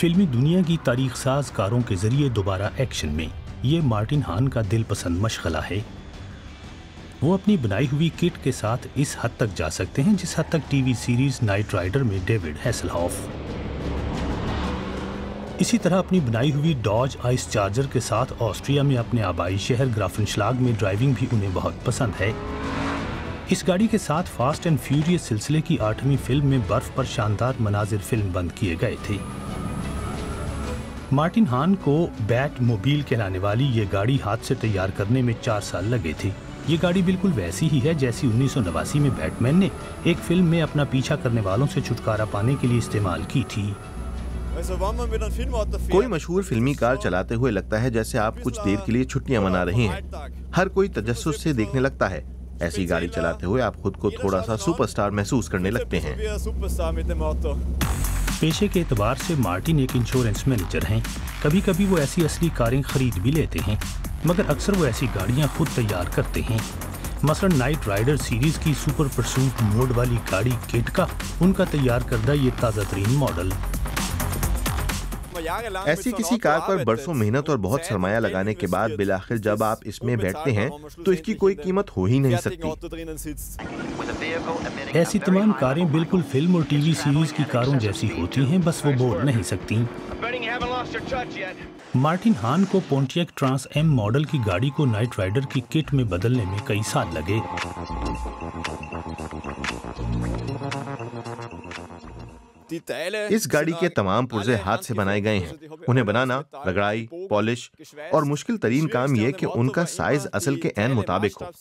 फिल्मी दुनिया की तारीख साज कारों के जरिए दोबारा एक्शन में ये मार्टिन हान का दिलपसंद मशगला है। वो अपनी बनाई हुई किट के साथ इस हद तक जा सकते हैं जिस हद तक टीवी सीरीज नाइट राइडर में डेविड हैसलहॉफ। इसी तरह अपनी बनाई हुई डॉज आइस चार्जर के साथ ऑस्ट्रिया में अपने आबाई शहर ग्राफेनश्लाग में ड्राइविंग भी उन्हें बहुत पसंद है। इस गाड़ी के साथ फास्ट एंड फ्यूरियस सिलसिले की 8वीं फिल्म में बर्फ पर शानदार मनाजिर फिल्म बंद किए गए थे। मार्टिन हान को बैट मोबिल कहलाने वाली ये गाड़ी हाथ से तैयार करने में 4 साल लगे थे। ये गाड़ी बिल्कुल वैसी ही है जैसी 1989 में बैटमैन ने एक फिल्म में अपना पीछा करने वालों से छुटकारा पाने के लिए इस्तेमाल की थी। कोई मशहूर फिल्मी कार चलाते हुए लगता है जैसे आप कुछ देर के लिए छुट्टियां मना रहे हैं। हर कोई तजस्सुस से देखने लगता है। ऐसी गाड़ी चलाते हुए आप खुद को थोड़ा सा सुपरस्टार महसूस करने लगते हैं। पेशे के एतबार से मार्टिन एक इंश्योरेंस मैनेजर हैं। कभी कभी वो ऐसी असली कारें खरीद भी लेते हैं, मगर अक्सर वो ऐसी गाड़ियां खुद तैयार करते हैं। मसलन नाइट राइडर सीरीज की सुपर परसूट मोड वाली गाड़ी किट का उनका तैयार करदा ये ताज़ा तरीन मॉडल। ऐसी किसी कार पर बरसों मेहनत और बहुत सरमाया लगाने के बाद बिलाखिर जब आप इसमें बैठते हैं तो इसकी कोई कीमत हो ही नहीं सकती। ऐसी तमाम कारें बिल्कुल फिल्म और टीवी सीरीज की कारों जैसी होती हैं, बस वो बोल नहीं सकती। मार्टिन हान को पोंटियक ट्रांस एम मॉडल की गाड़ी को नाइट राइडर की किट में बदलने में कई साल लगे। इस गाड़ी के तमाम पुर्जे हाथ से बनाए गए हैं। उन्हें बनाना, रगड़ाई, पॉलिश और मुश्किल तरीन काम यह कि उनका साइज असल के ऐन मुताबिक हो।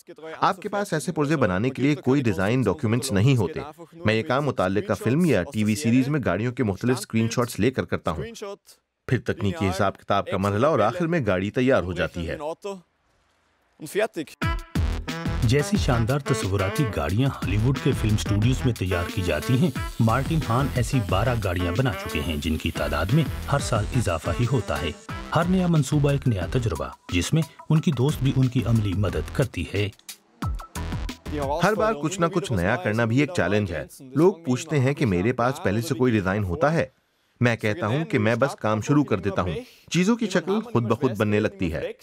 आपके पास ऐसे पुर्जे बनाने के लिए कोई डिजाइन डॉक्यूमेंट्स नहीं होते। मैं ये काम मुताल्लिका फिल्म या टीवी सीरीज में गाड़ियों के मुख्तलिफ स्क्रीनशॉट्स लेकर करता हूँ। फिर तकनीकी हिसाब किताब का मरहला और आखिर में गाड़ी तैयार हो जाती है। जैसी शानदार तस्वुराती गाड़ियां हॉलीवुड के फिल्म स्टूडियोज में तैयार की जाती हैं, मार्टिन हान ऐसी 12 गाड़ियां बना चुके हैं जिनकी तादाद में हर साल इजाफा ही होता है। हर नया मंसूबा एक नया तजुर्बा, जिसमें उनकी दोस्त भी उनकी अमली मदद करती है। हर बार कुछ ना कुछ नया करना भी एक चैलेंज है। लोग पूछते हैं कि मेरे पास पहले से कोई डिजाइन होता है। मैं कहता हूं कि मैं बस काम शुरू कर देता हूं। चीजों की शक्ल खुद ब खुद बनने लगती है।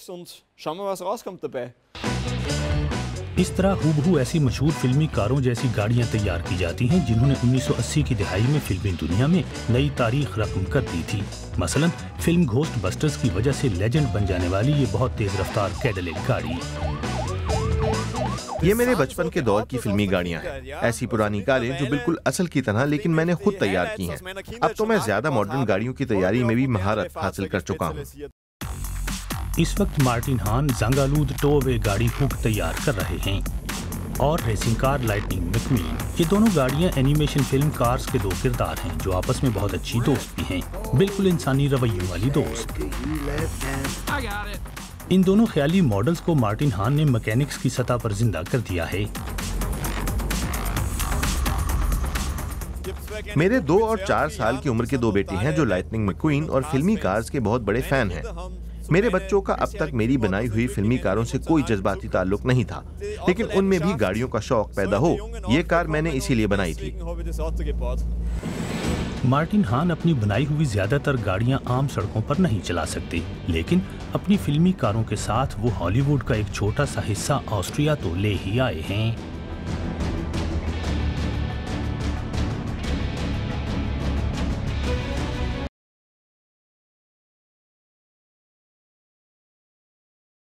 इस तरह हूबहू ऐसी मशहूर फिल्मी कारों जैसी गाड़ियां तैयार की जाती हैं जिन्होंने 1980 की दिहाई में फिल्मी दुनिया में नई तारीख रकम कर दी थी। मसलन फिल्म घोस्ट बस्टर्स की वजह से लेजेंड बन जाने वाली ये बहुत तेज रफ्तार कैडिलैक गाड़ी। ये मेरे बचपन के दौर की फिल्मी गाड़ियां हैं। ऐसी पुरानी कारें जो बिल्कुल असल की तरह लेकिन मैंने खुद तैयार की हैं। अब तो मैं ज्यादा मॉडर्न गाड़ियों की तैयारी में भी महारत हासिल कर चुका हूँ। इस वक्त मार्टिन हान जंगालूद टोवे गाड़ी हुक तैयार कर रहे हैं और रेसिंग कार लाइटनिंग मैक्वीन। ये दोनों गाड़ियां एनिमेशन फिल्म कार्स के 2 किरदार हैं जो आपस में बहुत अच्छी दोस्त भी हैं, बिल्कुल इंसानी रवैयों वाली दोस्त। इन दोनों ख्याली मॉडल्स को मार्टिन हान ने मैकेनिक्स की सतह पर जिंदा कर दिया है। मेरे 2 और 4 साल की उम्र के 2 बेटे हैं जो लाइटनिंग मैक्वीन और फिल्मी कार्स के बहुत बड़े फैन हैं। मेरे बच्चों का अब तक मेरी बनाई हुई फिल्मी कारों से कोई जज्बाती ताल्लुक नहीं था, लेकिन उनमें भी गाड़ियों का शौक पैदा हो। ये कार मैंने इसीलिए बनाई थी। मार्टिन हान अपनी बनाई हुई ज्यादातर गाड़ियां आम सड़कों पर नहीं चला सकते, लेकिन अपनी फिल्मी कारों के साथ वो हॉलीवुड का एक छोटा सा हिस्सा ऑस्ट्रिया तो ले ही आए हैं।